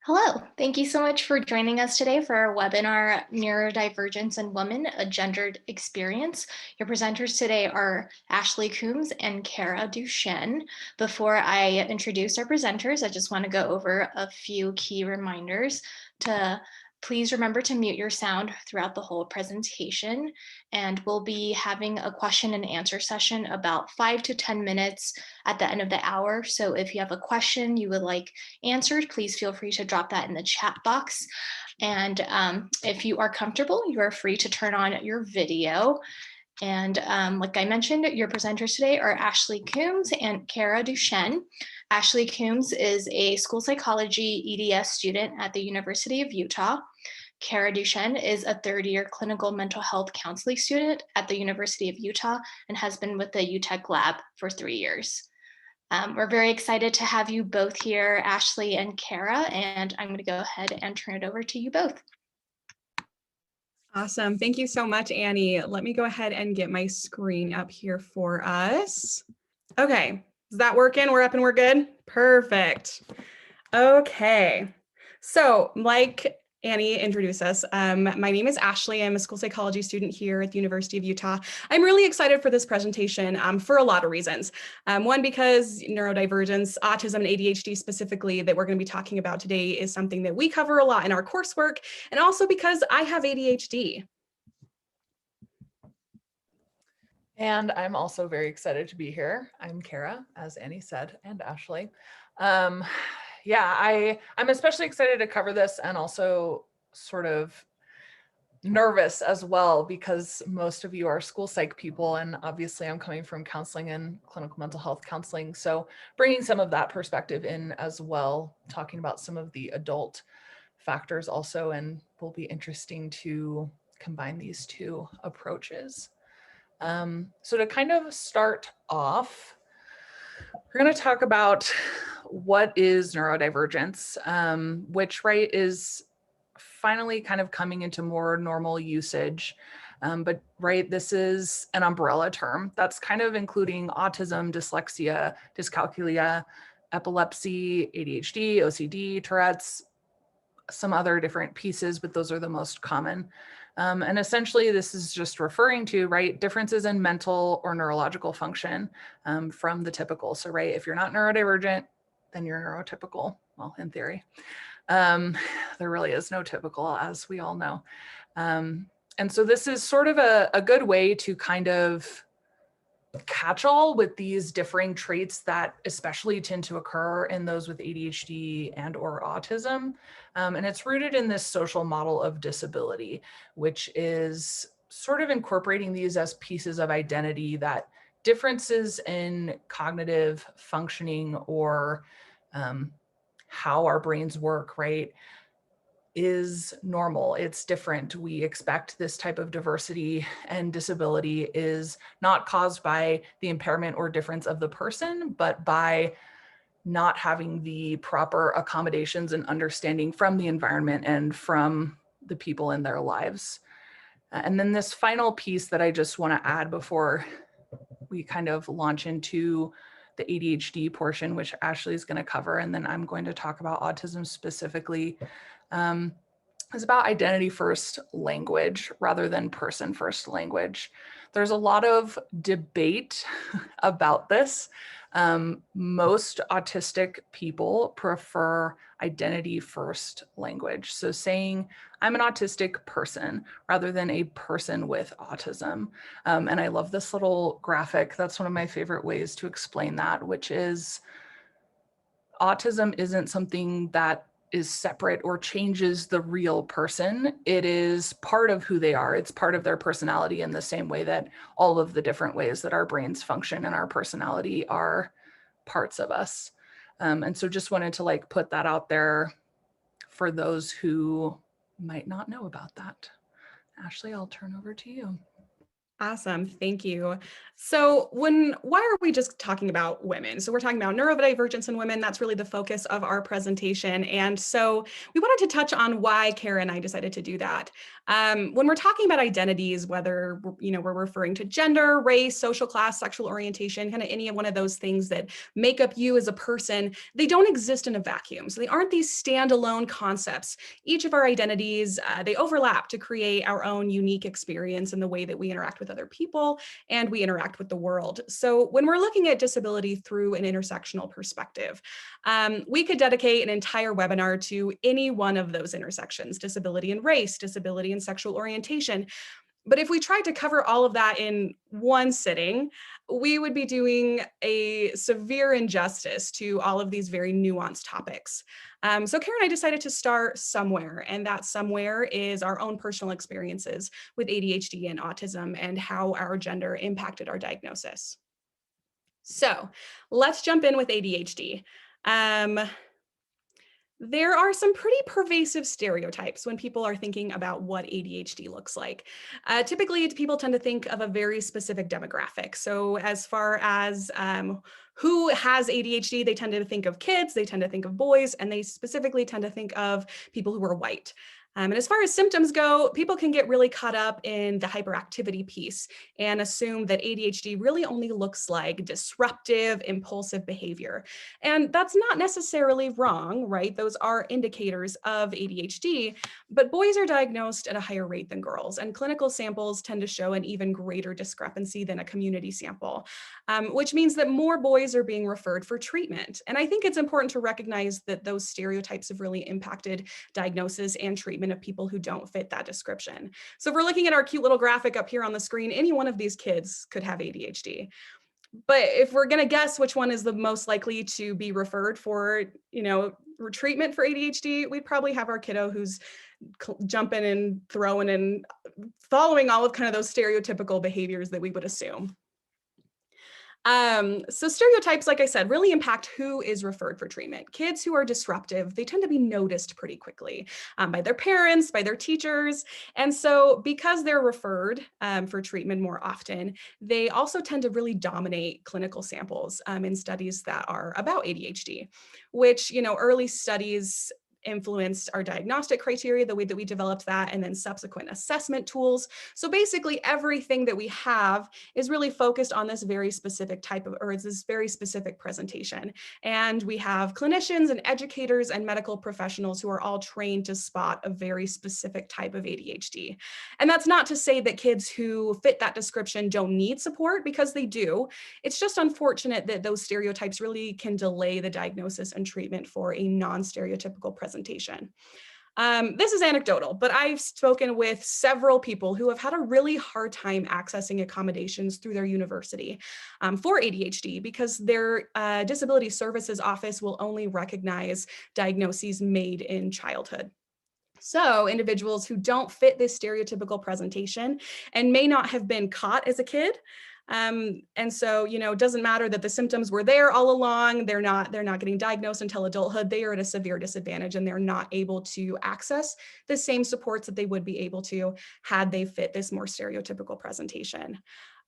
Hello, thank you so much for joining us today for our webinar, Neurodivergence in Women, a Gendered Experience. Your presenters today are Ashley Coombs and Cara Duchene. Before I introduce our presenters, I just want to go over a few key reminders to please remember to mute your sound throughout the whole presentation. And we'll be having a question and answer session about 5 to 10 minutes at the end of the hour. So if you have a question you would like answered, please feel free to drop that in the chat box. And if you are comfortable, you are free to turn on your video. And like I mentioned, your presenters today are Ashley Coombs and Cara Duchene. Ashley Coombs is a school psychology EDS student at the University of Utah. Cara Duchene is a third-year clinical mental health counseling student at the University of Utah and has been with the UTTEC lab for 3 years. We're very excited to have you both here, Ashley and Cara, and I'm going to go ahead and turn it over to you both. Awesome. Thank you so much, Annie. Let me go ahead and get my screen up here for us. Okay, is that working? We're up and we're good? Perfect. Okay, so like Annie introduced us. My name is Ashley. I'm a school psychology student here at the University of Utah. I'm really excited for this presentation for a lot of reasons. One, because neurodivergence, autism, and ADHD specifically that we're going to be talking about today is something that we cover a lot in our coursework, and also because I have ADHD. And I'm also very excited to be here. I'm Cara, as Annie said, and Ashley. Yeah, I'm especially excited to cover this and also sort of nervous as well because most of you are school psych people, and obviously I'm coming from counseling and clinical mental health counseling. So bringing some of that perspective in as well, talking about some of the adult factors also, and will be interesting to combine these two approaches. So to kind of start off, we're going to talk about what is neurodivergence, which is finally kind of coming into more normal usage. But this is an umbrella term that's kind of including autism, dyslexia, dyscalculia, epilepsy, ADHD, OCD, Tourette's, some other different pieces, but those are the most common. And essentially this is just referring to, differences in mental or neurological function from the typical. So, if you're not neurodivergent, then you're neurotypical, well, in theory. There really is no typical, as we all know. And so this is sort of a good way to kind of catch all with these differing traits that especially tend to occur in those with ADHD and or autism. And it's rooted in this social model of disability, which is sort of incorporating these as pieces of identity, that differences in cognitive functioning or how our brains work, is normal. It's different. We expect this type of diversity, and disability is not caused by the impairment or difference of the person, but by not having the proper accommodations and understanding from the environment and from the people in their lives. And then this final piece that I just want to add before we kind of launch into the ADHD portion, which Ashley is going to cover, and then I'm going to talk about autism specifically, is about identity first language rather than person first language. There's a lot of debate about this. Most autistic people prefer identity first language. So saying I'm an autistic person rather than a person with autism. And I love this little graphic. That's one of my favorite ways to explain that, which is autism isn't something that is separate or changes the real person. It is part of who they are. It's part of their personality, in the same way that all of the different ways that our brains function and our personality are parts of us. And so just wanted to put that out there for those who might not know about that. Ashley, I'll turn over to you. Awesome. Thank you. So why are we just talking about women? So we're talking about neurodivergence in women. That's really the focus of our presentation. And so we wanted to touch on why Cara and I decided to do that. When we're talking about identities, whether we're referring to gender, race, social class, sexual orientation, kind of any one of those things that make up you as a person, they don't exist in a vacuum. So they aren't these standalone concepts. Each of our identities, they overlap to create our own unique experience in the way that we interact with other people and we interact with the world. So when we're looking at disability through an intersectional perspective, we could dedicate an entire webinar to any one of those intersections: disability and race, disability and sexual orientation. But if we tried to cover all of that in one sitting, we would be doing a severe injustice to all of these very nuanced topics. So Cara and I decided to start somewhere, and that somewhere is our own personal experiences with ADHD and autism and how our gender impacted our diagnosis. So let's jump in with ADHD. There are some pretty pervasive stereotypes when people are thinking about what ADHD looks like. Typically, people tend to think of a very specific demographic. So as far as who has ADHD, they tend to think of kids, they tend to think of boys, and they specifically tend to think of people who are white. And as far as symptoms go, people can get really caught up in the hyperactivity piece and assume that ADHD really only looks like disruptive, impulsive behavior. And that's not necessarily wrong, right? Those are indicators of ADHD, but boys are diagnosed at a higher rate than girls, and clinical samples tend to show an even greater discrepancy than a community sample, which means that more boys are being referred for treatment. And I think it's important to recognize that those stereotypes have really impacted diagnosis and treatment of people who don't fit that description. So if we're looking at our cute little graphic up here on the screen, any one of these kids could have ADHD. But if we're going to guess which one is the most likely to be referred for, treatment for ADHD, we'd probably have our kiddo who's jumping and throwing and following all of kind of those stereotypical behaviors that we would assume. So stereotypes, like I said, really impact who is referred for treatment. Kids who are disruptive, they tend to be noticed pretty quickly by their parents, by their teachers. And so because they're referred for treatment more often, they also tend to really dominate clinical samples in studies that are about ADHD, which, early studies influenced our diagnostic criteria, the way that we developed that, and then subsequent assessment tools. So basically everything that we have is really focused on this very specific type of, or it's this very specific presentation. And we have clinicians and educators and medical professionals who are all trained to spot a very specific type of ADHD. And that's not to say that kids who fit that description don't need support, because they do. It's just unfortunate that those stereotypes really can delay the diagnosis and treatment for a non-stereotypical presentation. This is anecdotal, but I've spoken with several people who have had a really hard time accessing accommodations through their university for ADHD because their disability services office will only recognize diagnoses made in childhood. So individuals who don't fit this stereotypical presentation and may not have been caught as a kid. And so, it doesn't matter that the symptoms were there all along. They're not getting diagnosed until adulthood. They are at a severe disadvantage and they're not able to access the same supports that they would be able to had they fit this more stereotypical presentation.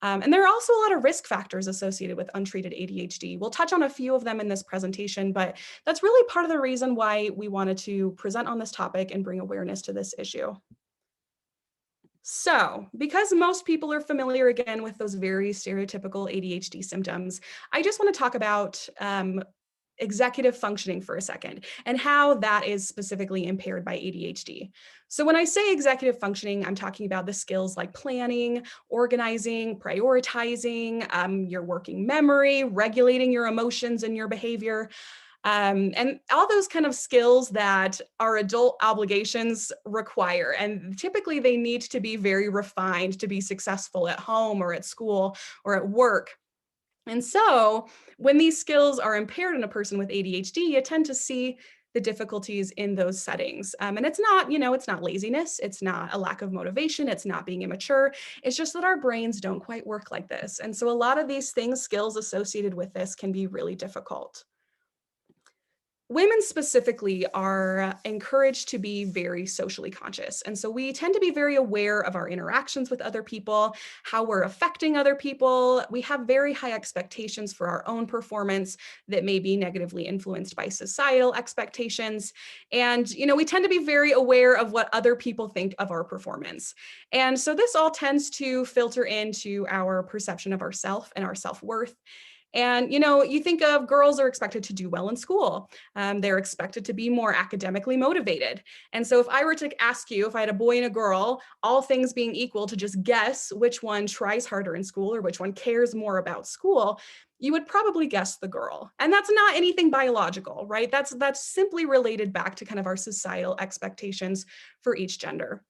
And there are also a lot of risk factors associated with untreated ADHD. We'll touch on a few of them in this presentation, but that's really part of the reason why we wanted to present on this topic and bring awareness to this issue. So, because most people are familiar again with those very stereotypical ADHD symptoms, I just want to talk about executive functioning for a second and how that is specifically impaired by ADHD. So when I say executive functioning, I'm talking about the skills like planning, organizing, prioritizing, your working memory, regulating your emotions and your behavior. And all those kind of skills that our adult obligations require. And typically they need to be very refined to be successful at home or at school or at work. And so when these skills are impaired in a person with ADHD, you tend to see the difficulties in those settings. And it's not, it's not laziness. It's not a lack of motivation. It's not being immature. It's just that our brains don't quite work like this. And so a lot of these things, skills associated with this, can be really difficult. women specifically are encouraged to be very socially conscious. And so we tend to be very aware of our interactions with other people, how we're affecting other people. We have very high expectations for our own performance that may be negatively influenced by societal expectations. And, we tend to be very aware of what other people think of our performance. And so this all tends to filter into our perception of ourself and our self-worth. And, you think of girls are expected to do well in school. They're expected to be more academically motivated. And so if I were to ask you, if I had a boy and a girl, all things being equal, to just guess which one tries harder in school or which one cares more about school, you would probably guess the girl. And that's not anything biological, right? That's simply related back to kind of our societal expectations for each gender.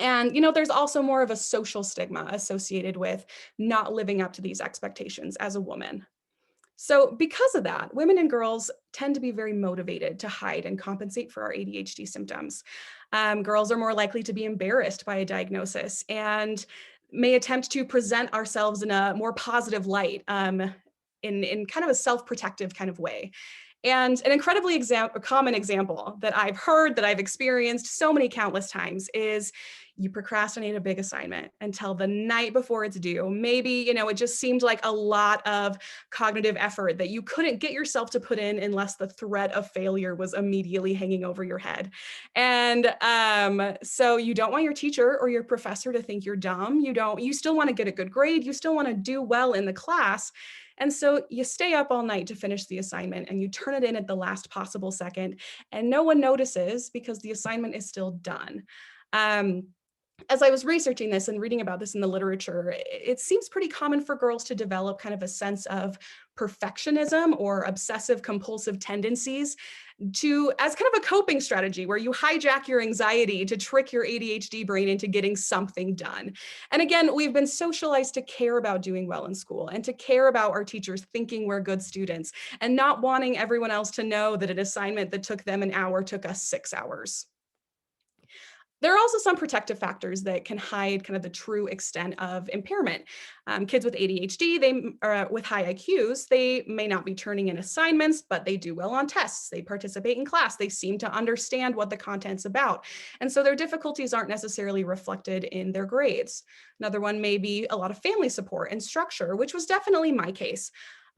And, there's also more of a social stigma associated with not living up to these expectations as a woman. So because of that, women and girls tend to be very motivated to hide and compensate for our ADHD symptoms. Girls are more likely to be embarrassed by a diagnosis and may attempt to present ourselves in a more positive light, in kind of a self-protective kind of way. And an incredibly common example that I've heard, that I've experienced so many countless times, is you procrastinate a big assignment until the night before it's due. Maybe, it just seemed like a lot of cognitive effort that you couldn't get yourself to put in unless the threat of failure was immediately hanging over your head. And so you don't want your teacher or your professor to think you're dumb. You still want to get a good grade. You still want to do well in the class. And so you stay up all night to finish the assignment and you turn it in at the last possible second, and no one notices because the assignment is still done. As I was researching this and reading about this in the literature, it seems pretty common for girls to develop kind of a sense of perfectionism or obsessive compulsive tendencies as kind of a coping strategy where you hijack your anxiety to trick your ADHD brain into getting something done. And again, we've been socialized to care about doing well in school and to care about our teachers thinking we're good students and not wanting everyone else to know that an assignment that took them an hour took us 6 hours. There are also some protective factors that can hide kind of the true extent of impairment. Kids with ADHD, with high IQs, they may not be turning in assignments, but they do well on tests. They participate in class. They seem to understand what the content's about. And so their difficulties aren't necessarily reflected in their grades. Another one may be a lot of family support and structure, which was definitely my case.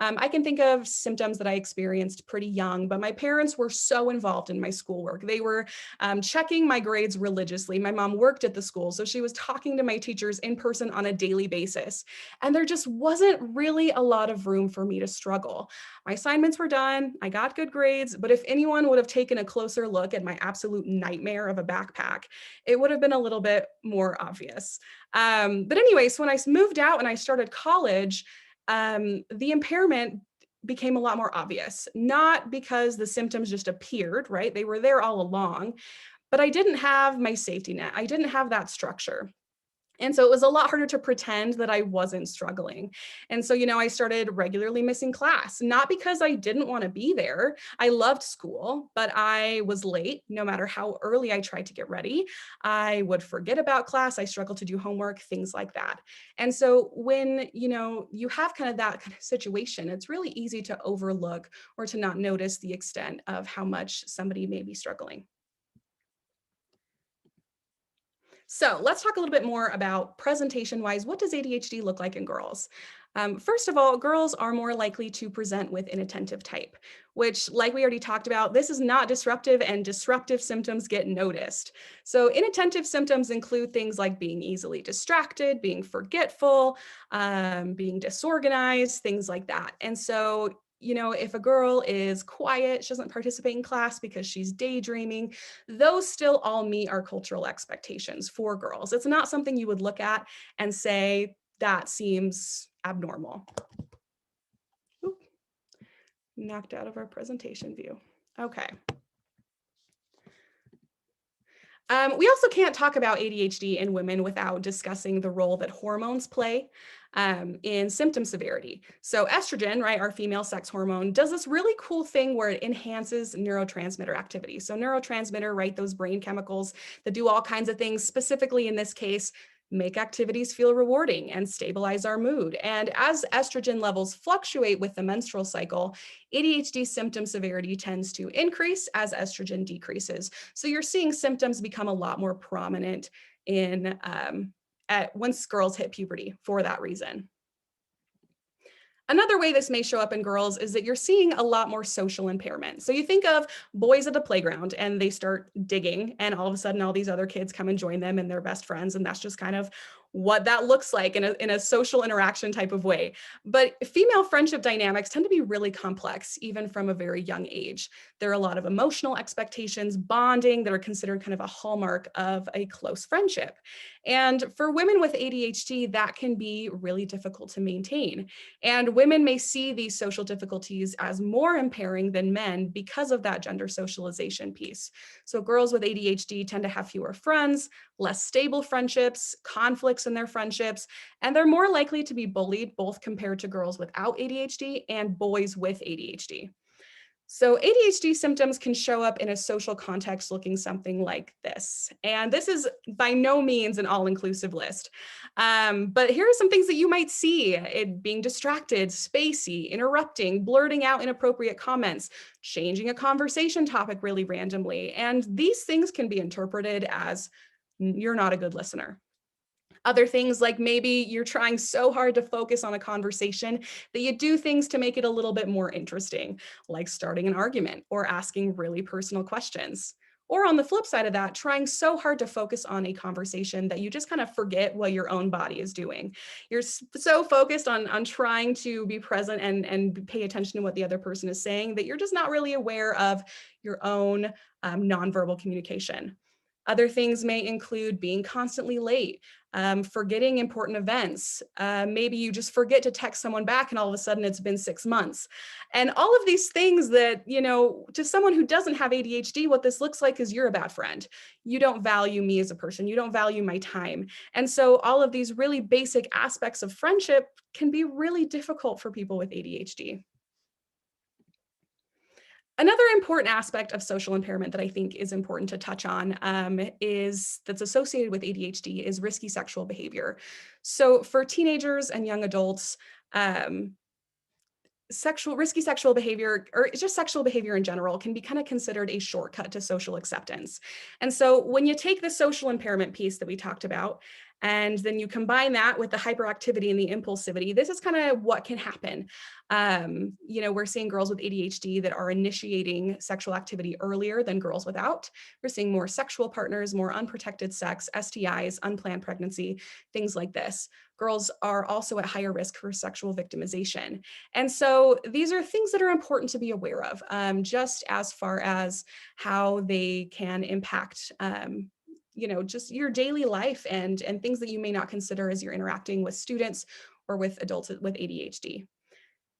I can think of symptoms that I experienced pretty young, but my parents were so involved in my schoolwork. They were checking my grades religiously. My mom worked at the school, so she was talking to my teachers in person on a daily basis. And there just wasn't really a lot of room for me to struggle. My assignments were done, I got good grades, but if anyone would have taken a closer look at my absolute nightmare of a backpack, it would have been a little bit more obvious. But anyways, when I moved out and I started college, the impairment became a lot more obvious, not because the symptoms just appeared, right? They were there all along, but I didn't have my safety net. I didn't have that structure. And so it was a lot harder to pretend that I wasn't struggling. And so, I started regularly missing class, not because I didn't want to be there. I loved school, but I was late no matter how early I tried to get ready. I would forget about class. I struggled to do homework, things like that. And so when, you have kind of that kind of situation, it's really easy to overlook or to not notice the extent of how much somebody may be struggling. So let's talk a little bit more about presentation-wise. What does ADHD look like in girls? First of all, girls are more likely to present with inattentive type, which, like we already talked about, this is not disruptive, and disruptive symptoms get noticed. So inattentive symptoms include things like being easily distracted, being forgetful, being disorganized, things like that. And so if a girl is quiet, she doesn't participate in class because she's daydreaming, those still all meet our cultural expectations for girls. It's not something you would look at and say, that seems abnormal. Oop. Knocked out of our presentation view. Okay. We also can't talk about ADHD in women without discussing the role that hormones play in symptom severity. So estrogen, right, our female sex hormone, does this really cool thing where it enhances neurotransmitter activity. So neurotransmitter, right, those brain chemicals that do all kinds of things, specifically in this case, make activities feel rewarding, and stabilize our mood. And as estrogen levels fluctuate with the menstrual cycle, ADHD symptom severity tends to increase as estrogen decreases. So you're seeing symptoms become a lot more prominent in once girls hit puberty for that reason. Another way this may show up in girls is that you're seeing a lot more social impairment. So you think of boys at the playground and they start digging, and all of a sudden all these other kids come and join them and they're best friends. And that's just kind of what that looks like in a social interaction type of way. But female friendship dynamics tend to be really complex, even from a very young age. There are a lot of emotional expectations, bonding that are considered kind of a hallmark of a close friendship. And for women with ADHD, that can be really difficult to maintain. And women may see these social difficulties as more impairing than men because of that gender socialization piece. So girls with ADHD tend to have fewer friends, less stable friendships, conflicts in their friendships, and they're more likely to be bullied, both compared to girls without ADHD and boys with ADHD. So ADHD symptoms can show up in a social context looking something like this. And this is by no means an all-inclusive list. But here are some things that you might see: it being distracted, spacey, interrupting, blurting out inappropriate comments, changing a conversation topic really randomly. And these things can be interpreted as you're not a good listener. Other things like maybe you're trying so hard to focus on a conversation that you do things to make it a little bit more interesting, like starting an argument or asking really personal questions. Or on the flip side of that, trying so hard to focus on a conversation that you just kind of forget what your own body is doing. You're so focused on trying to be present and pay attention to what the other person is saying that you're just not really aware of your own nonverbal communication. Other things may include being constantly late, forgetting important events. Maybe you just forget to text someone back and all of a sudden it's been 6 months. And all of these things that, you know, to someone who doesn't have ADHD, what this looks like is you're a bad friend. You don't value me as a person. You don't value my time. And so all of these really basic aspects of friendship can be really difficult for people with ADHD. Another important aspect of social impairment that I think is important to touch on that's associated with ADHD is risky sexual behavior. So for teenagers and young adults, risky sexual behavior, or just sexual behavior in general, can be kind of considered a shortcut to social acceptance. And so when you take the social impairment piece that we talked about, and then you combine that with the hyperactivity and the impulsivity, this is kind of what can happen. We're seeing girls with ADHD that are initiating sexual activity earlier than girls without. We're seeing more sexual partners, more unprotected sex, STIs, unplanned pregnancy, things like this. Girls are also at higher risk for sexual victimization. And so these are things that are important to be aware of, just as far as how they can impact just your daily life and things that you may not consider as you're interacting with students or with adults with ADHD.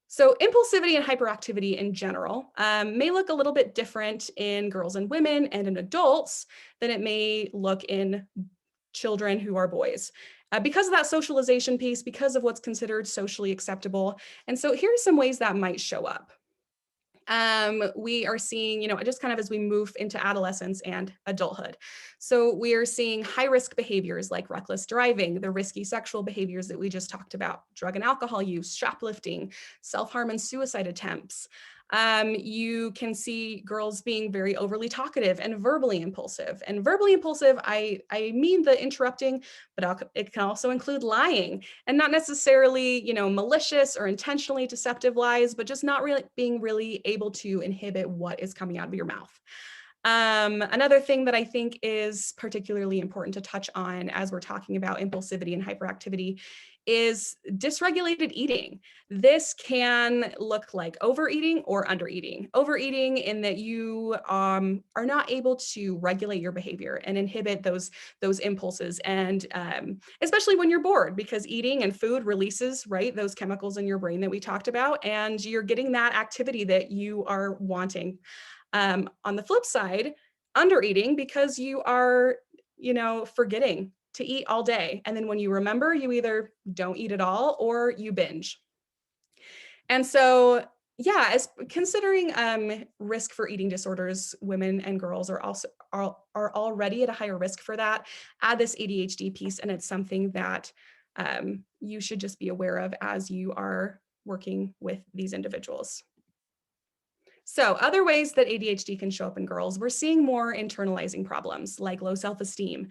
So impulsivity and hyperactivity in general may look a little bit different in girls and women and in adults than it may look in children who are boys. Because of that socialization piece, because of what's considered socially acceptable. And so here are some ways that might show up. We are seeing, just kind of as we move into adolescence and adulthood. So we are seeing high-risk behaviors like reckless driving, the risky sexual behaviors that we just talked about, drug and alcohol use, shoplifting, self-harm and suicide attempts. You can see girls being very overly talkative and verbally impulsive. And verbally impulsive, I mean the interrupting, but it can also include lying, and not necessarily, malicious or intentionally deceptive lies, but just not really being really able to inhibit what is coming out of your mouth. Another thing that I think is particularly important to touch on as we're talking about impulsivity and hyperactivity is dysregulated eating. This can look like overeating or undereating. Overeating in that you are not able to regulate your behavior and inhibit those impulses, and especially when you're bored, because eating and food releases, right, those chemicals in your brain that we talked about, and you're getting that activity that you are wanting. On the flip side, undereating because you are, forgetting to eat all day. And then when you remember, you either don't eat at all or you binge. And so, Yeah, as considering risk for eating disorders, women and girls are already at a higher risk for that. Add this ADHD piece, and it's something that you should just be aware of as you are working with these individuals. So other ways that ADHD can show up in girls, we're seeing more internalizing problems like low self-esteem.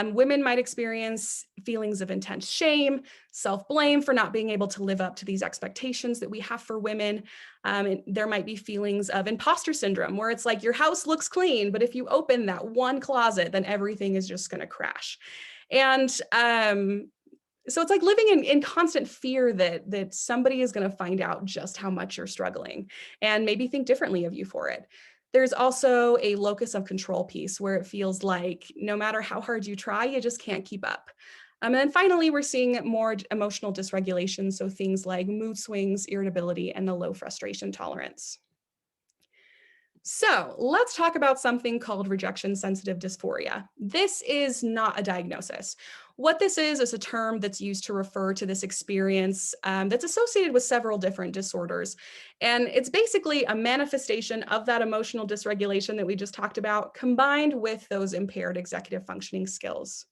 Women might experience feelings of intense shame, self-blame for not being able to live up to these expectations that we have for women. And there might be feelings of imposter syndrome where it's like your house looks clean, but if you open that one closet, then everything is just going to crash. And so it's like living in constant fear that somebody is going to find out just how much you're struggling and maybe think differently of you for it. There's also a locus of control piece where it feels like no matter how hard you try, you just can't keep up. And then finally, we're seeing more emotional dysregulation. So things like mood swings, irritability, and the low frustration tolerance. So let's talk about something called rejection-sensitive dysphoria. This is not a diagnosis. What this is a term that's used to refer to this experience that's associated with several different disorders. And it's basically a manifestation of that emotional dysregulation that we just talked about, combined with those impaired executive functioning skills.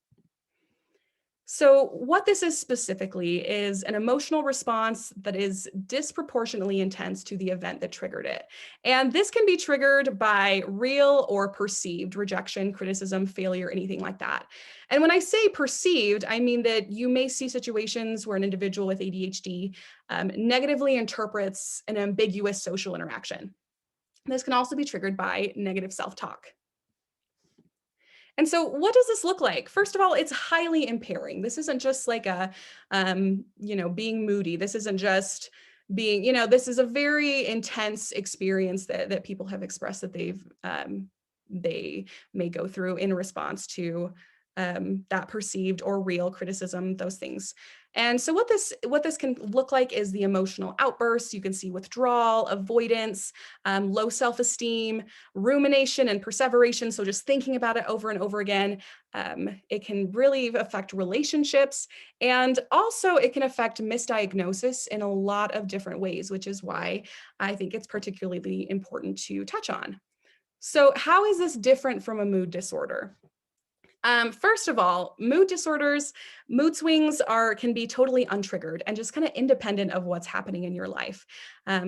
So what this is specifically is an emotional response that is disproportionately intense to the event that triggered it. And this can be triggered by real or perceived rejection, criticism, failure, anything like that. And when I say perceived, I mean that you may see situations where an individual with ADHD negatively interprets an ambiguous social interaction. This can also be triggered by negative self-talk. And so what does this look like? First of all, it's highly impairing. This isn't just like a, being moody. This isn't just being, this is a very intense experience that people have expressed that they may go through in response to that perceived or real criticism, those things. And so what this can look like is the emotional outbursts. You can see withdrawal, avoidance, low self-esteem, rumination and perseveration. So just thinking about it over and over again. It can really affect relationships, and also it can affect misdiagnosis in a lot of different ways, which is why I think it's particularly important to touch on. So how is this different from a mood disorder? First of all, mood disorders, mood swings can be totally untriggered and just kind of independent of what's happening in your life.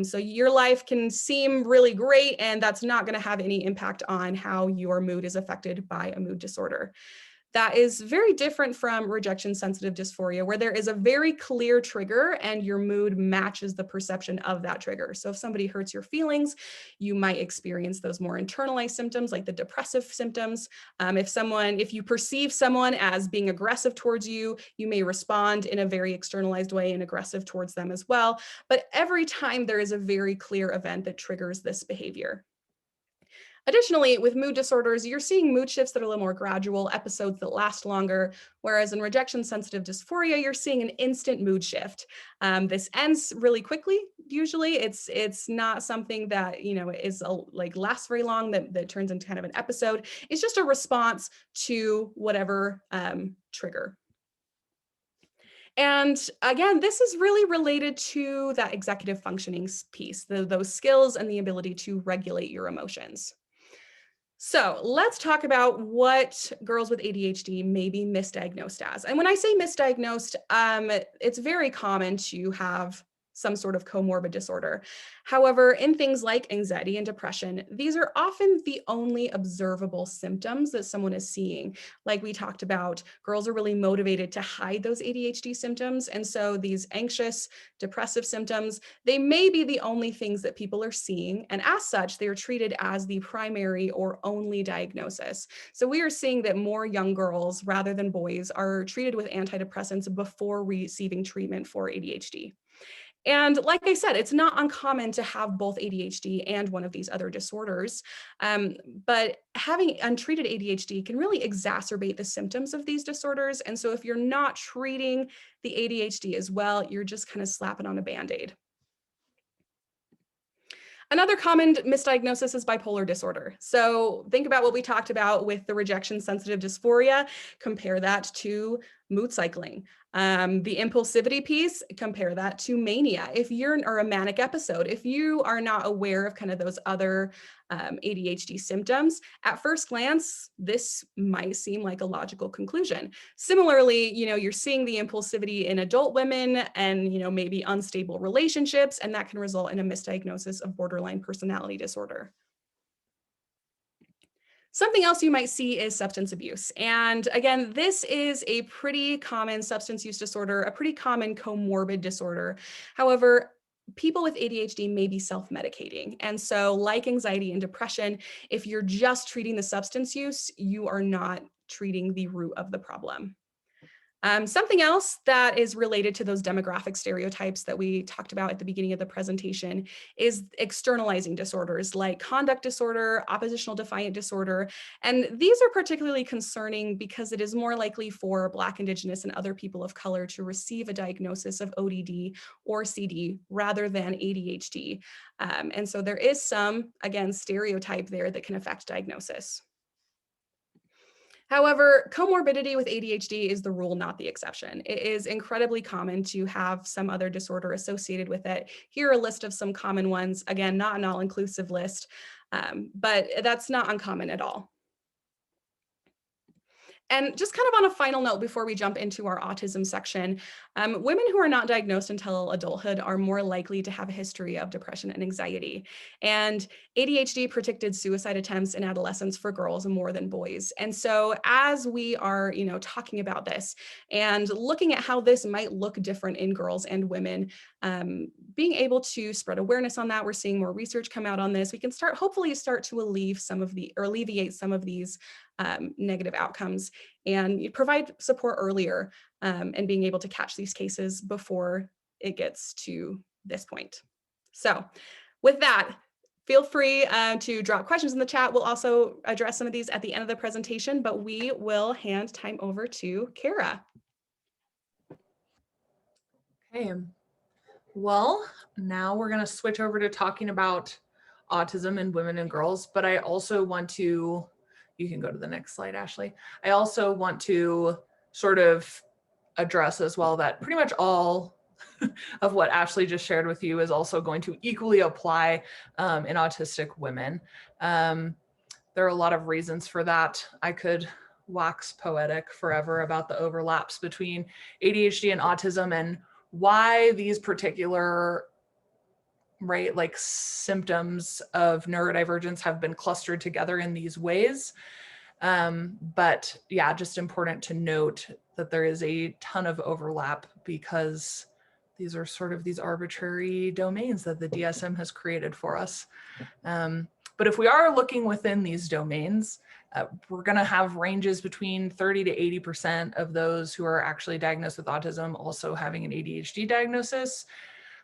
So your life can seem really great, and that's not going to have any impact on how your mood is affected by a mood disorder. That is very different from rejection-sensitive dysphoria, where there is a very clear trigger and your mood matches the perception of that trigger. So if somebody hurts your feelings, you might experience those more internalized symptoms like the depressive symptoms. If you perceive someone as being aggressive towards you, you may respond in a very externalized way and aggressive towards them as well. But every time there is a very clear event that triggers this behavior. Additionally, with mood disorders, you're seeing mood shifts that are a little more gradual, episodes that last longer, whereas in rejection-sensitive dysphoria, you're seeing an instant mood shift. This ends really quickly. Usually, it's not something that lasts very long, that turns into kind of an episode. It's just a response to whatever trigger. And again, this is really related to that executive functioning piece, those skills and the ability to regulate your emotions. So let's talk about what girls with ADHD may be misdiagnosed as. And when I say misdiagnosed, it's very common to have some sort of comorbid disorder. However, in things like anxiety and depression, these are often the only observable symptoms that someone is seeing. Like we talked about, girls are really motivated to hide those ADHD symptoms. And so these anxious, depressive symptoms, they may be the only things that people are seeing. And as such, they are treated as the primary or only diagnosis. So we are seeing that more young girls rather than boys are treated with antidepressants before receiving treatment for ADHD. And like I said, it's not uncommon to have both ADHD and one of these other disorders, but having untreated ADHD can really exacerbate the symptoms of these disorders. And so if you're not treating the ADHD as well, you're just kind of slapping on a Band-Aid. Another common misdiagnosis is bipolar disorder. So think about what we talked about with the rejection-sensitive dysphoria, compare that to mood cycling. The impulsivity piece, compare that to mania. Or a manic episode, if you are not aware of kind of those other ADHD symptoms, at first glance, this might seem like a logical conclusion. Similarly, you're seeing the impulsivity in adult women and, maybe unstable relationships, and that can result in a misdiagnosis of borderline personality disorder. Something else you might see is substance abuse. And again, this is a pretty common substance use disorder, a pretty common comorbid disorder. However, people with ADHD may be self-medicating. And so like anxiety and depression, if you're just treating the substance use, you are not treating the root of the problem. Something else that is related to those demographic stereotypes that we talked about at the beginning of the presentation is externalizing disorders like conduct disorder, oppositional defiant disorder. And these are particularly concerning because it is more likely for Black, Indigenous, and other people of color to receive a diagnosis of ODD or CD rather than ADHD. And so there is some, again, stereotype there that can affect diagnosis. However, comorbidity with ADHD is the rule, not the exception. It is incredibly common to have some other disorder associated with it. Here are a list of some common ones. Again, not an all-inclusive list, but that's not uncommon at all. And just kind of on a final note before we jump into our autism section, women who are not diagnosed until adulthood are more likely to have a history of depression and anxiety. And ADHD predicted suicide attempts in adolescence for girls more than boys. And so as we are, talking about this and looking at how this might look different in girls and women, being able to spread awareness on that, we're seeing more research come out on this. We can hopefully start to alleviate some of these negative outcomes and provide support earlier and being able to catch these cases before it gets to this point. So with that, feel free to drop questions in the chat. We'll also address some of these at the end of the presentation, but we will hand time over to Cara. Okay, well, now we're going to switch over to talking about autism in women and girls, but I also want to, you can go to the next slide, Ashley. I also want to sort of address as well that pretty much all of what Ashley just shared with you is also going to equally apply in autistic women. There are a lot of reasons for that. I could wax poetic forever about the overlaps between ADHD and autism and why these particular symptoms of neurodivergence have been clustered together in these ways. But yeah, just important to note that there is a ton of overlap because these are sort of these arbitrary domains that the DSM has created for us. But if we are looking within these domains, we're going to have ranges between 30 to 80% of those who are actually diagnosed with autism also having an ADHD diagnosis.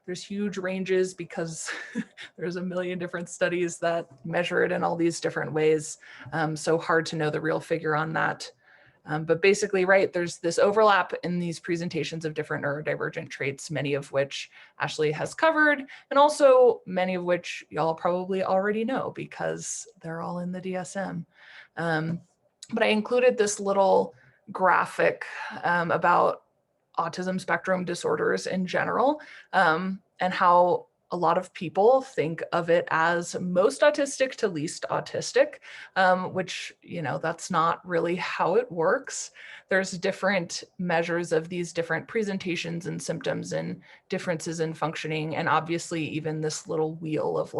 There's huge ranges because there's a million different studies that measure it in all these different ways. So hard to know the real figure on that. But basically, right, there's this overlap in these presentations of different neurodivergent traits, many of which Ashley has covered, and also many of which y'all probably already know because they're all in the DSM. But I included this little graphic about autism spectrum disorders in general, and how a lot of people think of it as most autistic to least autistic, which, that's not really how it works. There's different measures of these different presentations and symptoms and differences in functioning. And obviously even this little wheel of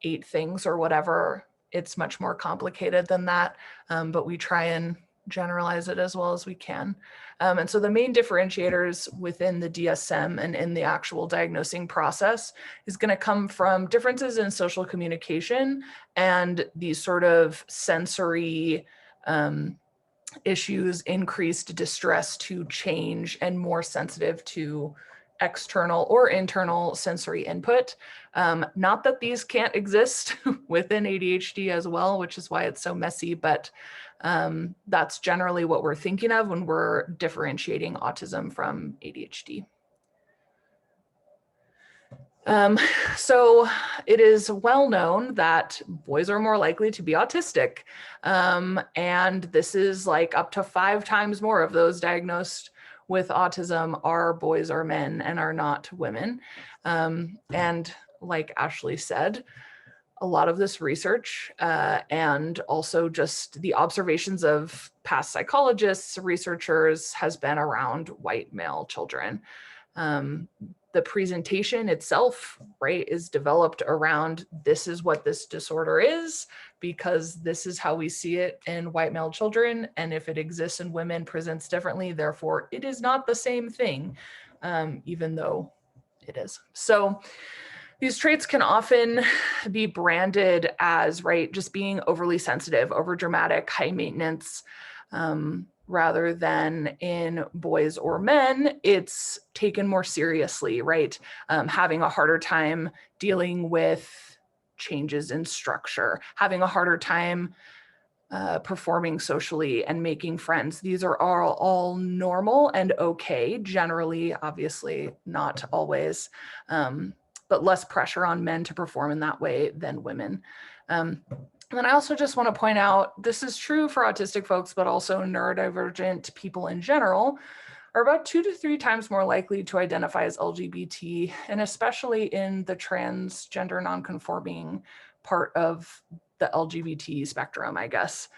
8 things or whatever, it's much more complicated than that. But we try and generalize it as well as we can. And so the main differentiators within the DSM and in the actual diagnosing process is going to come from differences in social communication and these sort of sensory issues, increased distress to change, and more sensitive to external or internal sensory input. Not that these can't exist within ADHD as well, which is why it's so messy, but that's generally what we're thinking of when we're differentiating autism from ADHD. So it is well known that boys are more likely to be autistic. And this is like up to 5 times more of those diagnosed with autism are boys or men and are not women. And like Ashley said, a lot of this research and also just the observations of past psychologists, researchers has been around white male children. The presentation itself, right, is developed around this is what this disorder is, because this is how we see it in white male children. And if it exists in women, presents differently, therefore it is not the same thing, even though it is. So these traits can often be branded as, right, just being overly sensitive, over dramatic, high maintenance, rather than in boys or men, it's taken more seriously, right? Having a harder time dealing with changes in structure, having a harder time performing socially and making friends. These are all normal and okay, generally, obviously not always, but less pressure on men to perform in that way than women. And I also just want to point out, this is true for autistic folks, but also neurodivergent people in general are about 2 to 3 times more likely to identify as LGBT, and especially in the transgender nonconforming part of the LGBT spectrum, I guess.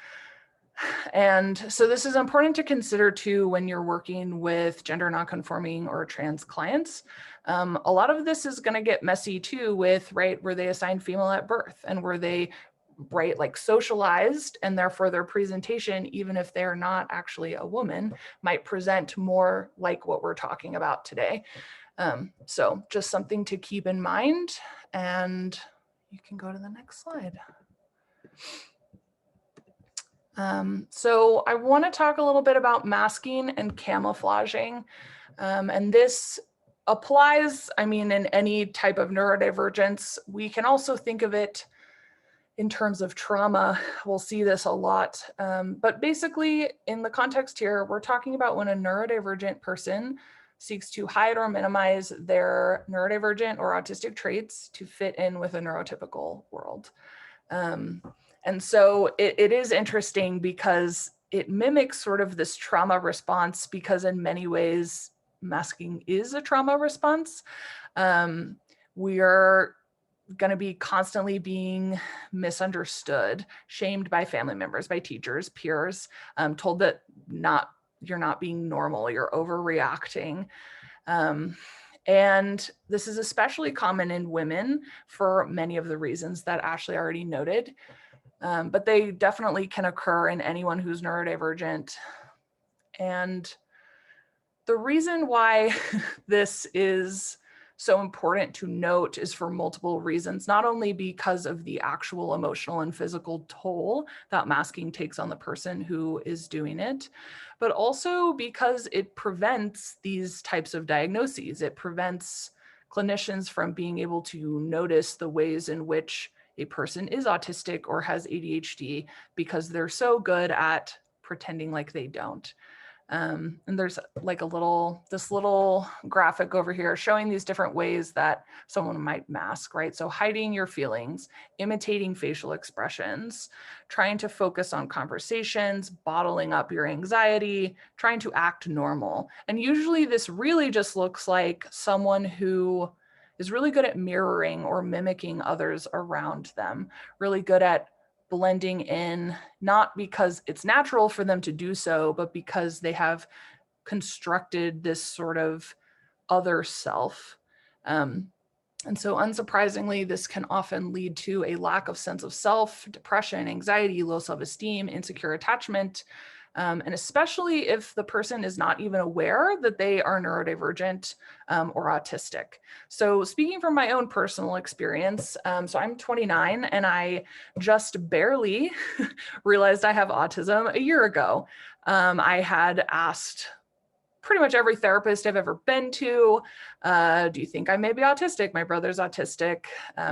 And so this is important to consider too when you're working with gender nonconforming or trans clients. A lot of this is going to get messy too with, right, were they assigned female at birth and were they, right, like socialized, and therefore their presentation, even if they're not actually a woman, might present more like what we're talking about today. So just something to keep in mind, and you can go to the next slide. So I want to talk a little bit about masking and camouflaging. And this applies, I mean, in any type of neurodivergence. We can also think of it in terms of trauma. We'll see this a lot. But basically, in the context here, we're talking about when a neurodivergent person seeks to hide or minimize their neurodivergent or autistic traits to fit in with a neurotypical world. And so it is interesting because it mimics sort of this trauma response, because in many ways, masking is a trauma response. We are going to be constantly being misunderstood, shamed by family members, by teachers, peers, told that you're not being normal, you're overreacting. And this is especially common in women for many of the reasons that Ashley already noted. But they definitely can occur in anyone who's neurodivergent. And the reason why this is so important to note is for multiple reasons, not only because of the actual emotional and physical toll that masking takes on the person who is doing it, but also because it prevents these types of diagnoses. It prevents clinicians from being able to notice the ways in which a person is autistic or has ADHD, because they're so good at pretending like they don't. And there's like this little graphic over here showing these different ways that someone might mask, right? So hiding your feelings, imitating facial expressions, trying to focus on conversations, bottling up your anxiety, trying to act normal. And usually this really just looks like someone who is really good at mirroring or mimicking others around them, really good at blending in, not because it's natural for them to do so, but because they have constructed this sort of other self. And so unsurprisingly, this can often lead to a lack of sense of self, depression, anxiety, low self-esteem, insecure attachment, and especially if the person is not even aware that they are neurodivergent or autistic. So speaking from my own personal experience, so I'm 29 and I just barely realized I have autism a year ago. I had asked pretty much every therapist I've ever been to, do you think I may be autistic? My brother's autistic.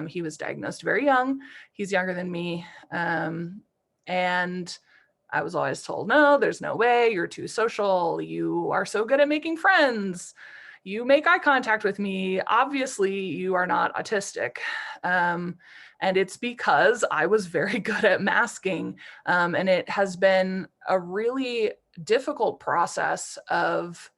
He was diagnosed very young. He's younger than me. And I was always told, no, there's no way, you're too social, you are so good at making friends, you make eye contact with me, obviously you are not autistic. And it's because I was very good at masking. And it has been a really difficult process of,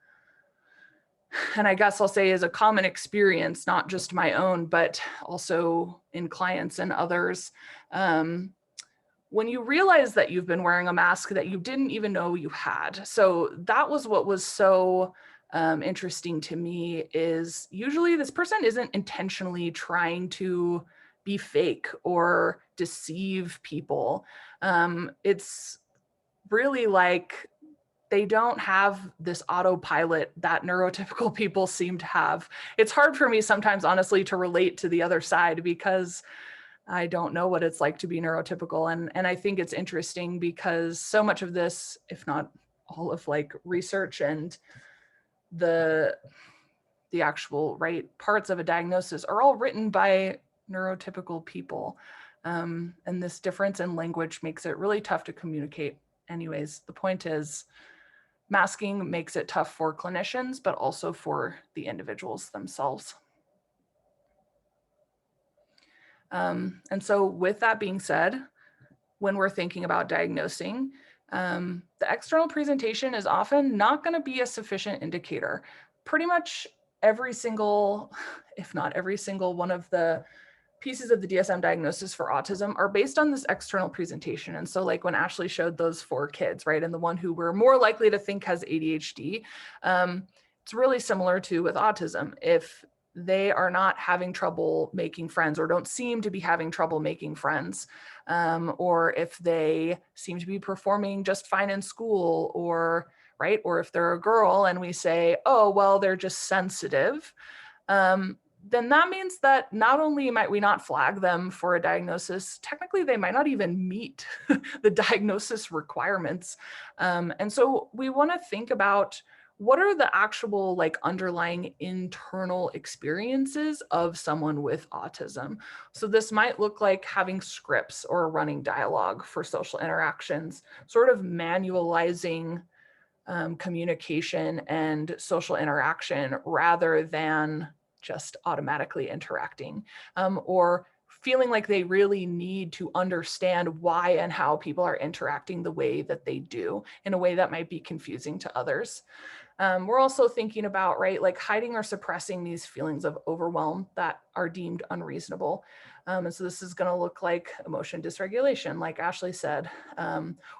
and I guess I'll say is a common experience, not just my own, but also in clients and others. When you realize that you've been wearing a mask that you didn't even know you had. So that was what was so interesting to me, is usually this person isn't intentionally trying to be fake or deceive people. It's really like they don't have this autopilot that neurotypical people seem to have. It's hard for me sometimes, honestly, to relate to the other side because I don't know what it's like to be neurotypical. And I think it's interesting because so much of this, if not all of like research and the actual right parts of a diagnosis are all written by neurotypical people. And this difference in language makes it really tough to communicate. Anyways, the point is, masking makes it tough for clinicians, but also for the individuals themselves. And so with that being said, when we're thinking about diagnosing, the external presentation is often not going to be a sufficient indicator. Pretty much every single, if not every single one of the pieces of the DSM diagnosis for autism are based on this external presentation. And so like when Ashley showed those 4 kids, right, and the one who we're more likely to think has ADHD, it's really similar to with autism. If they are not having trouble making friends or don't seem to be having trouble making friends, or if they seem to be performing just fine in school, or right, or if they're a girl and we say, oh, well, they're just sensitive, then that means that not only might we not flag them for a diagnosis, technically they might not even meet the diagnosis requirements. And so we want to think about what are the actual like underlying internal experiences of someone with autism. So this might look like having scripts or running dialogue for social interactions, sort of manualizing communication and social interaction rather than just automatically interacting, or feeling like they really need to understand why and how people are interacting the way that they do in a way that might be confusing to others. We're also thinking about, right, like hiding or suppressing these feelings of overwhelm that are deemed unreasonable. And so this is going to look like emotion dysregulation, like Ashley said.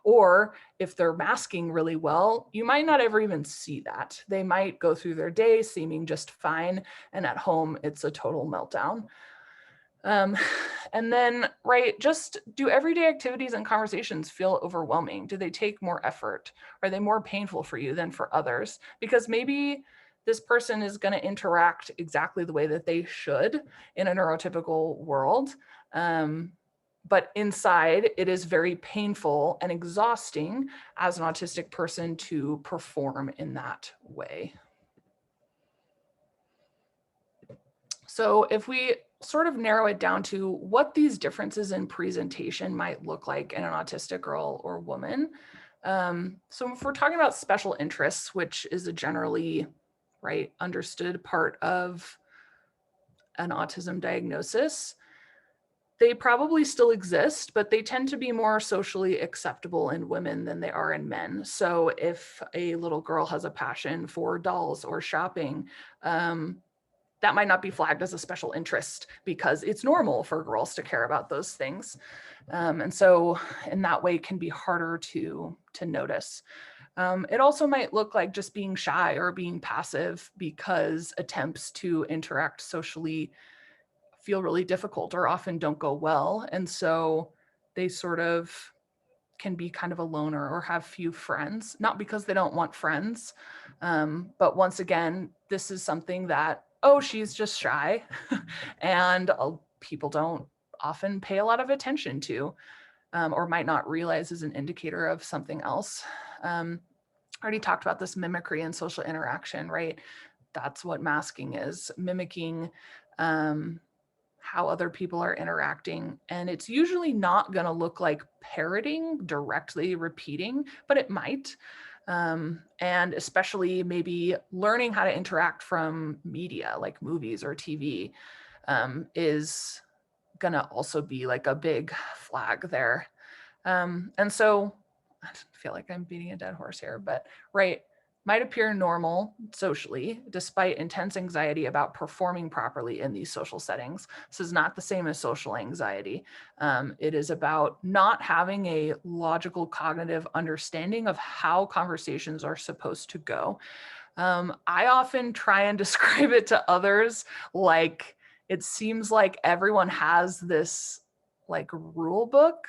Or if they're masking really well, you might not ever even see that. They might go through their day seeming just fine, and at home, it's a total meltdown. And then, right, just do everyday activities and conversations feel overwhelming? Do they take more effort? Are they more painful for you than for others? Because maybe this person is going to interact exactly the way that they should in a neurotypical world. But inside, it is very painful and exhausting as an autistic person to perform in that way. So if we sort of narrow it down to what these differences in presentation might look like in an autistic girl or woman. So if we're talking about special interests, which is a generally right understood part of an autism diagnosis, they probably still exist, but they tend to be more socially acceptable in women than they are in men. So if a little girl has a passion for dolls or shopping, that might not be flagged as a special interest because it's normal for girls to care about those things. And so in that way, it can be harder to notice. It also might look like just being shy or being passive because attempts to interact socially feel really difficult or often don't go well. And so they sort of can be kind of a loner or have few friends, not because they don't want friends. But once again, this is something that, oh, she's just shy and people don't often pay a lot of attention to, or might not realize is an indicator of something else. I already talked about this mimicry and social interaction, right? That's what masking is, mimicking how other people are interacting. And it's usually not going to look like parroting, directly repeating, but it might. And especially maybe learning how to interact from media like movies or TV is gonna also be like a big flag there. And so I feel like I'm beating a dead horse here, but right, might appear normal socially, despite intense anxiety about performing properly in these social settings. This is not the same as social anxiety. It is about not having a logical cognitive understanding of how conversations are supposed to go. I often try and describe it to others like it seems like everyone has this like rule book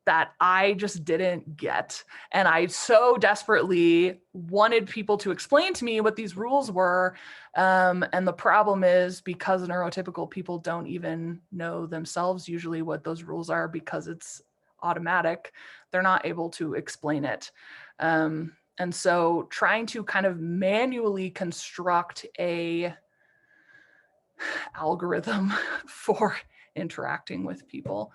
that I just didn't get. And I so desperately wanted people to explain to me what these rules were. And the problem is because neurotypical people don't even know themselves usually what those rules are because it's automatic, they're not able to explain it. And so trying to kind of manually construct a algorithm for interacting with people.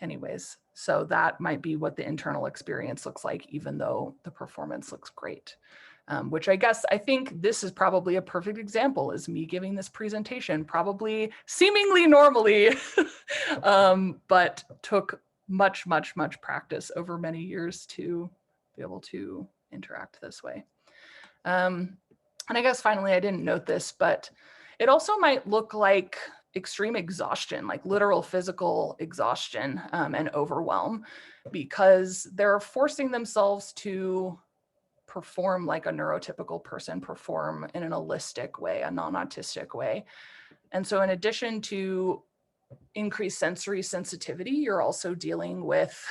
Anyways, so that might be what the internal experience looks like, even though the performance looks great. Which I think this is probably a perfect example is me giving this presentation, probably seemingly normally, but took much practice over many years to be able to interact this way. And I guess finally, I didn't note this, but it also might look like extreme exhaustion, like literal physical exhaustion and overwhelm, because they're forcing themselves to perform like a neurotypical person perform in an holistic way, a non-autistic way. And so in addition to increased sensory sensitivity, you're also dealing with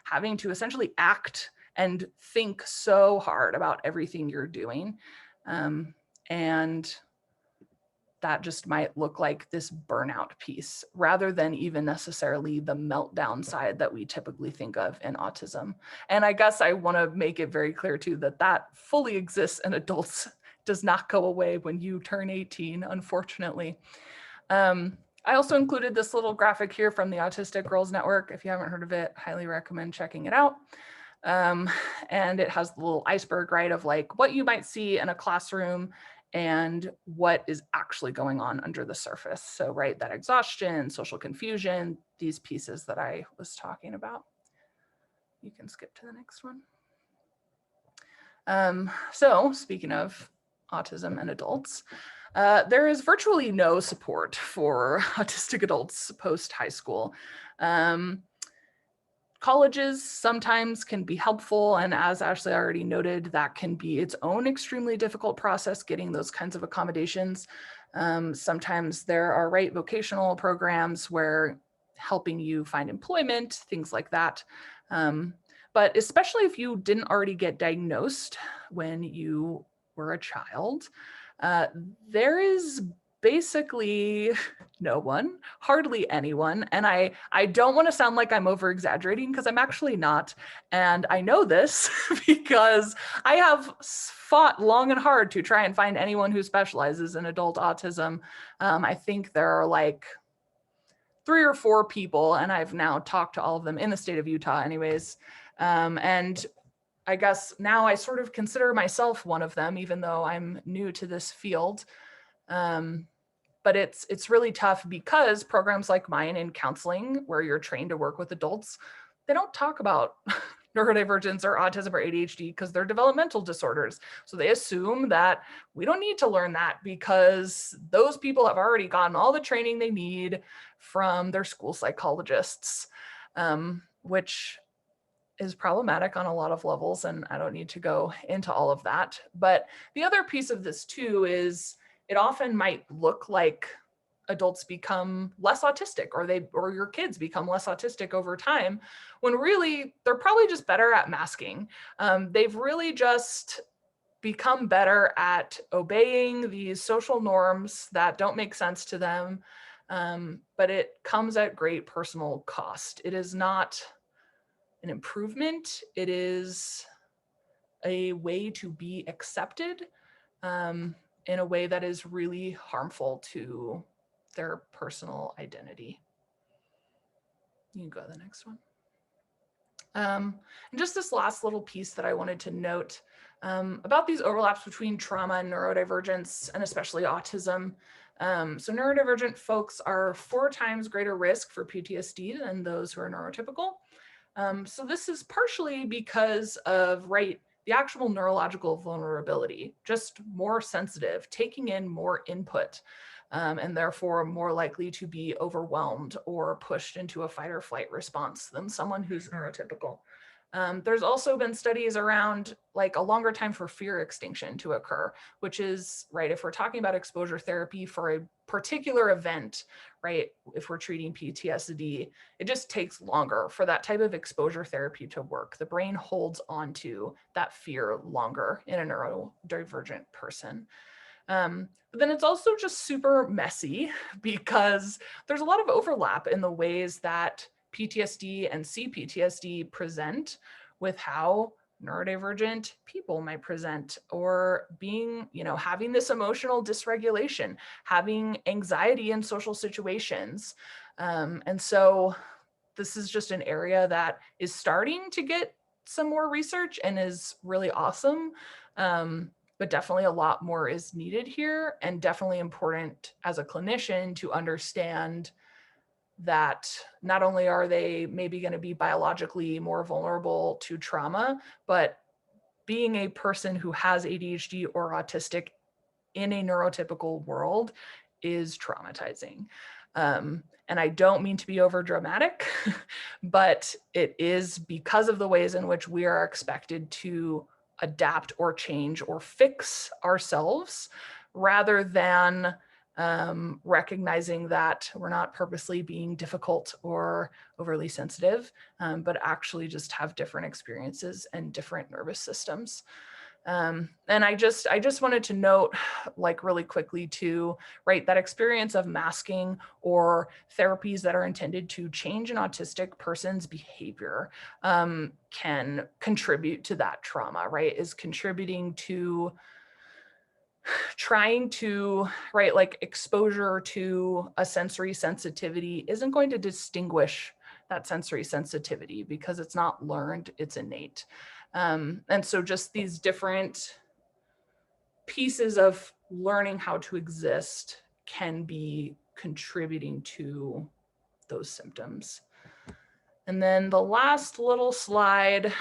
having to essentially act and think so hard about everything you're doing. And that just might look like this burnout piece rather than even necessarily the meltdown side that we typically think of in autism. And I guess I want to make it very clear too that that fully exists in adults, does not go away when you turn 18, unfortunately. I also included this little graphic here from the Autistic Girls Network. If you haven't heard of it, highly recommend checking it out. And it has the little iceberg, right, of like what you might see in a classroom and what is actually going on under the surface. So, right, that exhaustion, social confusion, these pieces that I was talking about. You can skip to the next one. So speaking of autism and adults, there is virtually no support for autistic adults post-high school. Colleges sometimes can be helpful, and as Ashley already noted, that can be its own extremely difficult process getting those kinds of accommodations. Sometimes there are vocational programs where helping you find employment, things like that. But especially if you didn't already get diagnosed when you were a child, there is basically no one, hardly anyone. And I don't want to sound like I'm over exaggerating because I'm actually not. And I know this because I have fought long and hard to try and find anyone who specializes in adult autism. I think there are like 3 or 4 people, and I've now talked to all of them in the state of Utah anyways. And I guess now I sort of consider myself one of them, even though I'm new to this field. But it's really tough because programs like mine in counseling, where you're trained to work with adults, they don't talk about neurodivergence or autism or ADHD because they're developmental disorders. So they assume that we don't need to learn that because those people have already gotten all the training they need from their school psychologists, which is problematic on a lot of levels. And I don't need to go into all of that. But the other piece of this too is it often might look like adults become less autistic or your kids become less autistic over time, when really they're probably just better at masking. They've really just become better at obeying these social norms that don't make sense to them, but it comes at great personal cost. It is not an improvement. It is a way to be accepted in a way that is really harmful to their personal identity. You can go to the next one. And just this last little piece that I wanted to note about these overlaps between trauma and neurodivergence, and especially autism. So neurodivergent folks are 4 times greater risk for PTSD than those who are neurotypical. So this is partially because of, the actual neurological vulnerability, just more sensitive, taking in more input, and therefore more likely to be overwhelmed or pushed into a fight or flight response than someone who's neurotypical. There's also been studies around like a longer time for fear extinction to occur, which is, if we're talking about exposure therapy for a particular event, if we're treating PTSD, it just takes longer for that type of exposure therapy to work. The brain holds onto that fear longer in a neurodivergent person. But then it's also just super messy because there's a lot of overlap in the ways that PTSD and CPTSD present with how neurodivergent people might present, or being, having this emotional dysregulation, having anxiety in social situations. And so this is just an area that is starting to get some more research and is really awesome. But definitely a lot more is needed here, and definitely important as a clinician to understand that not only are they maybe going to be biologically more vulnerable to trauma, but being a person who has ADHD or autistic in a neurotypical world is traumatizing. And I don't mean to be over dramatic, but it is because of the ways in which we are expected to adapt or change or fix ourselves, rather than recognizing that we're not purposely being difficult or overly sensitive, but actually just have different experiences and different nervous systems. And I just wanted to note, really quickly too, that experience of masking or therapies that are intended to change an autistic person's behavior can contribute to that trauma, is contributing to trying to, exposure to a sensory sensitivity isn't going to distinguish that sensory sensitivity because it's not learned, it's innate. And so just these different pieces of learning how to exist can be contributing to those symptoms. And then the last little slide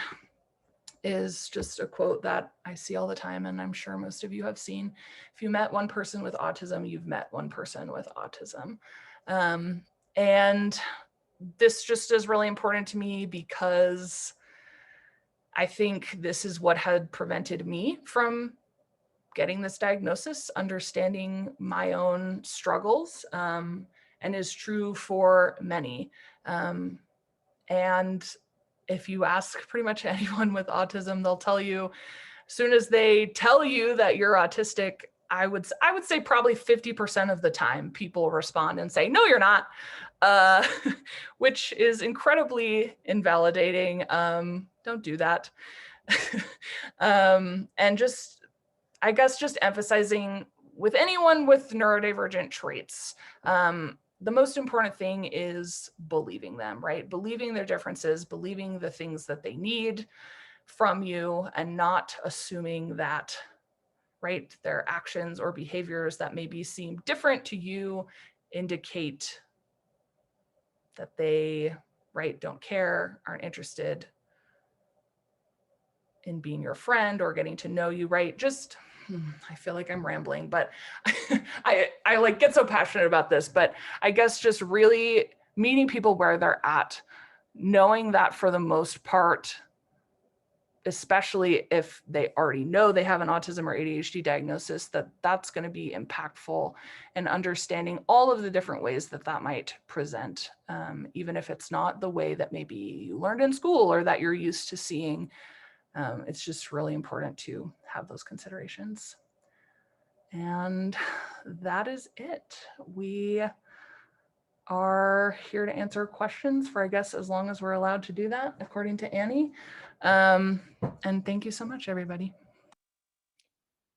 is just a quote that I see all the time, and I'm sure most of you have seen. If you met one person with autism, you've met one person with autism. And this just is really important to me because I think this is what had prevented me from getting this diagnosis, understanding my own struggles, and is true for many. And if you ask pretty much anyone with autism, they'll tell you, as soon as they tell you that you're autistic, I would say probably 50% of the time people respond and say, no, you're not, which is incredibly invalidating. Don't do that. And just, I guess, just emphasizing with anyone with neurodivergent traits, the most important thing is believing them, Believing their differences, believing the things that they need from you, and not assuming that, their actions or behaviors that maybe seem different to you indicate that they, don't care, aren't interested in being your friend or getting to know you, Just, I feel like I'm rambling, but I get so passionate about this, but I guess just really meeting people where they're at, knowing that for the most part, especially if they already know they have an autism or ADHD diagnosis, that's going to be impactful, and understanding all of the different ways that might present, even if it's not the way that maybe you learned in school or that you're used to seeing. It's just really important to have those considerations. And that is it. We are here to answer questions for, I guess, as long as we're allowed to do that, according to Annie. And thank you so much, everybody.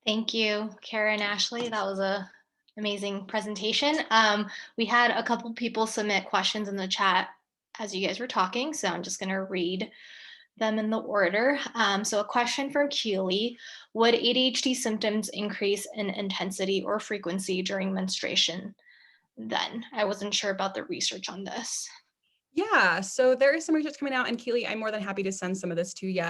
Thank you, Cara and Ashley. That was an amazing presentation. We had a couple people submit questions in the chat as you guys were talking, so I'm just going to read them in the order. So a question from Keely: would ADHD symptoms increase in intensity or frequency during menstruation? Then I wasn't sure about the research on this. Yeah, so there is some research coming out, and Keely, I'm more than happy to send some of this to you,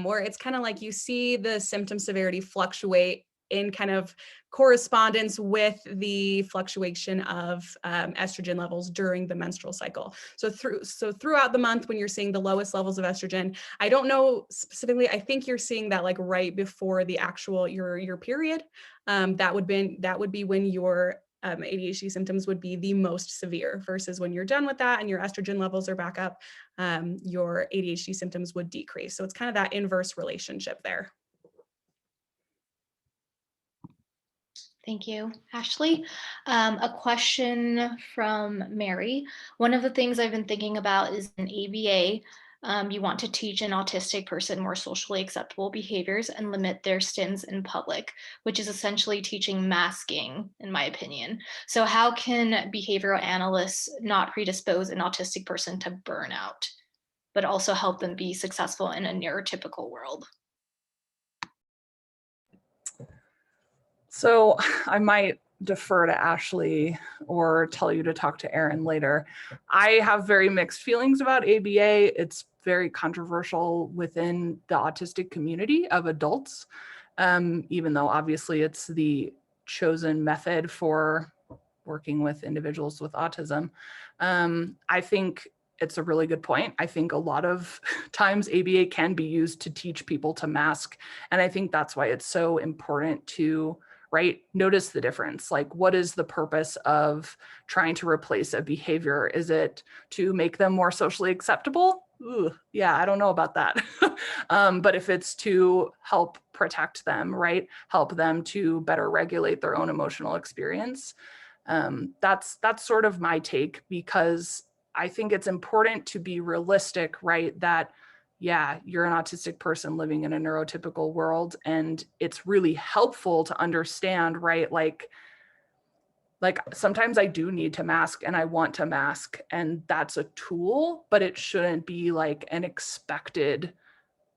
where it's kind of like you see the symptom severity fluctuate in kind of correspondence with the fluctuation of estrogen levels during the menstrual cycle. So throughout the month, when you're seeing the lowest levels of estrogen, I don't know specifically, I think you're seeing that like right before the actual your period. That would be when your ADHD symptoms would be the most severe, versus when you're done with that and your estrogen levels are back up, your ADHD symptoms would decrease. So it's kind of that inverse relationship there. Thank you, Ashley. A question from Mary. One of the things I've been thinking about is an ABA. You want to teach an autistic person more socially acceptable behaviors and limit their stims in public, which is essentially teaching masking, in my opinion. So how can behavioral analysts not predispose an autistic person to burnout, but also help them be successful in a neurotypical world? So I might defer to Ashley or tell you to talk to Erin later. I have very mixed feelings about ABA. It's very controversial within the autistic community of adults, even though obviously it's the chosen method for working with individuals with autism. I think it's a really good point. I think a lot of times ABA can be used to teach people to mask. And I think that's why it's so important to notice the difference. Like, what is the purpose of trying to replace a behavior? Is it to make them more socially acceptable? Ooh, yeah, I don't know about that. But if it's to help protect them, help them to better regulate their own emotional experience, that's sort of my take, because I think it's important to be realistic, that yeah, you're an autistic person living in a neurotypical world, and it's really helpful to understand, like sometimes I do need to mask and I want to mask, and that's a tool, but it shouldn't be like an expected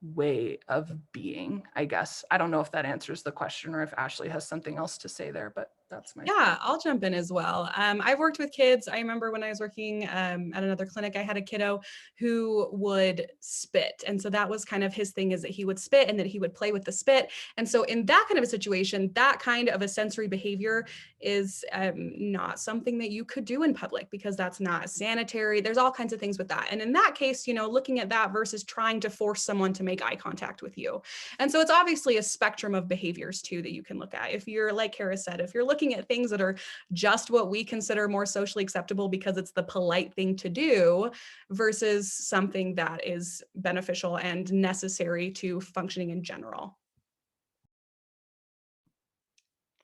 way of being, I guess. I don't know if that answers the question or if Ashley has something else to say there, but that's my Yeah, I'll jump in as well. I've worked with kids. I remember when I was working at another clinic, I had a kiddo who would spit. And so that was kind of his thing, is that he would spit and that he would play with the spit. And so in that kind of a situation, that kind of a sensory behavior is not something that you could do in public, because that's not sanitary. There's all kinds of things with that. And in that case, looking at that versus trying to force someone to make eye contact with you. And so it's obviously a spectrum of behaviors too that you can look at. If you're, like Cara said, if you're looking at things that are just what we consider more socially acceptable because it's the polite thing to do, versus something that is beneficial and necessary to functioning in general.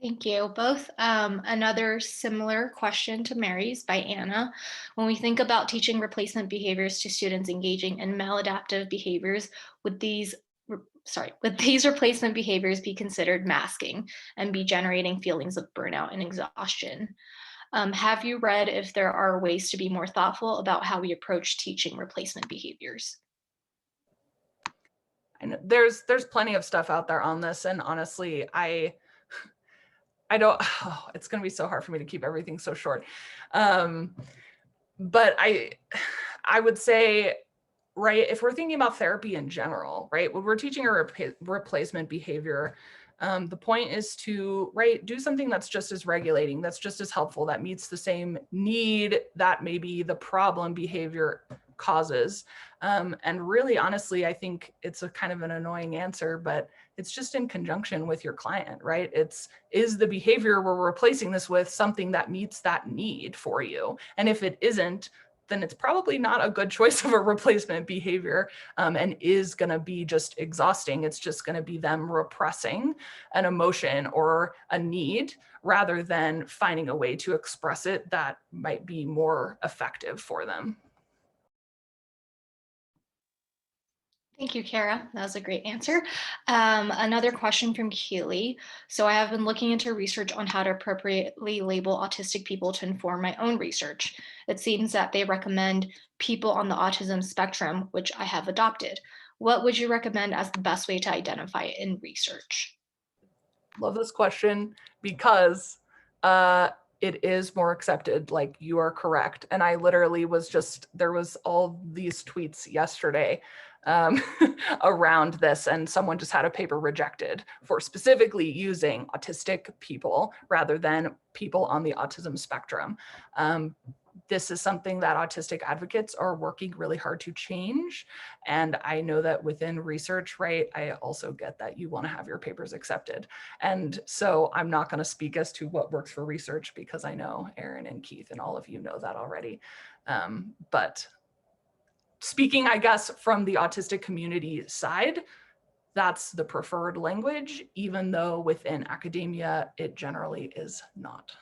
Thank you both. Another similar question to Mary's by Anna. When we think about teaching replacement behaviors to students engaging in maladaptive behaviors, would these replacement behaviors be considered masking and be generating feelings of burnout and exhaustion? Have you read if there are ways to be more thoughtful about how we approach teaching replacement behaviors? I know there's plenty of stuff out there on this, and honestly, I don't, it's going to be so hard for me to keep everything so short. But I would say, if we're thinking about therapy in general, when we're teaching a replacement behavior, the point is to, do something that's just as regulating, that's just as helpful, that meets the same need that maybe the problem behavior causes. And really, honestly, I think it's a kind of an annoying answer, but it's just in conjunction with your client, is the behavior we're replacing this with something that meets that need for you? And if it isn't, then it's probably not a good choice of a replacement behavior, and is going to be just exhausting. It's just going to be them repressing an emotion or a need rather than finding a way to express it that might be more effective for them. Thank you, Cara. That was a great answer. Another question from Keely. So I have been looking into research on how to appropriately label autistic people to inform my own research. It seems that they recommend people on the autism spectrum, which I have adopted. What would you recommend as the best way to identify it in research? Love this question because it is more accepted. Like, you are correct. And I literally there was all these tweets yesterday around this, and someone just had a paper rejected for specifically using autistic people rather than people on the autism spectrum. This is something that autistic advocates are working really hard to change. And I know that within research, right, I also get that you want to have your papers accepted. And so I'm not going to speak as to what works for research because I know Erin and Keith and all of you know that already. But speaking, I guess, from the autistic community side, that's the preferred language, even though within academia, it generally is not.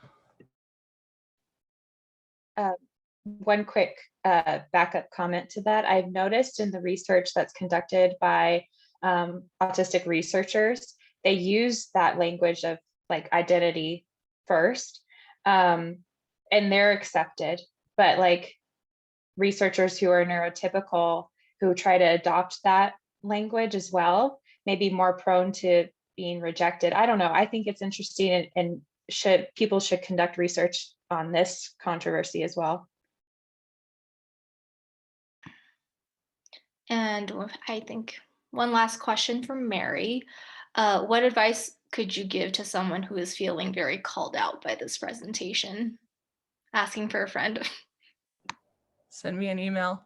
One quick backup comment to that. I've noticed in the research that's conducted by autistic researchers, they use that language of like identity first, and they're accepted. But like researchers who are neurotypical, who try to adopt that language as well, may be more prone to being rejected. I don't know. I think it's interesting, and people should conduct research on this controversy as well. And I think one last question from Mary. What advice could you give to someone who is feeling very called out by this presentation? Asking for a friend. Send me an email.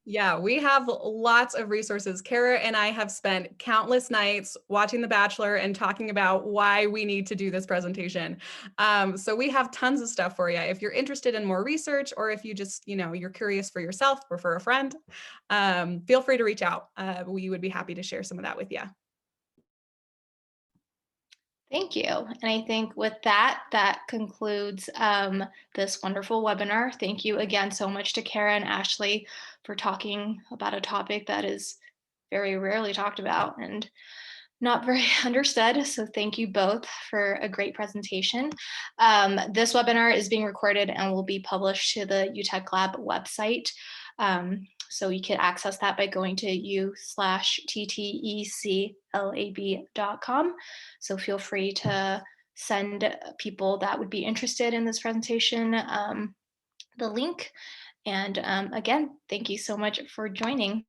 Yeah, we have lots of resources. Cara and I have spent countless nights watching The Bachelor and talking about why we need to do this presentation. So we have tons of stuff for you. If you're interested in more research, or if you just, you're curious for yourself or for a friend, feel free to reach out. We would be happy to share some of that with you. Thank you. And I think with that concludes this wonderful webinar. Thank you again so much to Cara and Ashley for talking about a topic that is very rarely talked about and not very understood. So thank you both for a great presentation. This webinar is being recorded and will be published to the UTTEC Lab website. So you can access that by going to u/tteclab.com. So feel free to send people that would be interested in this presentation the link. And again, thank you so much for joining.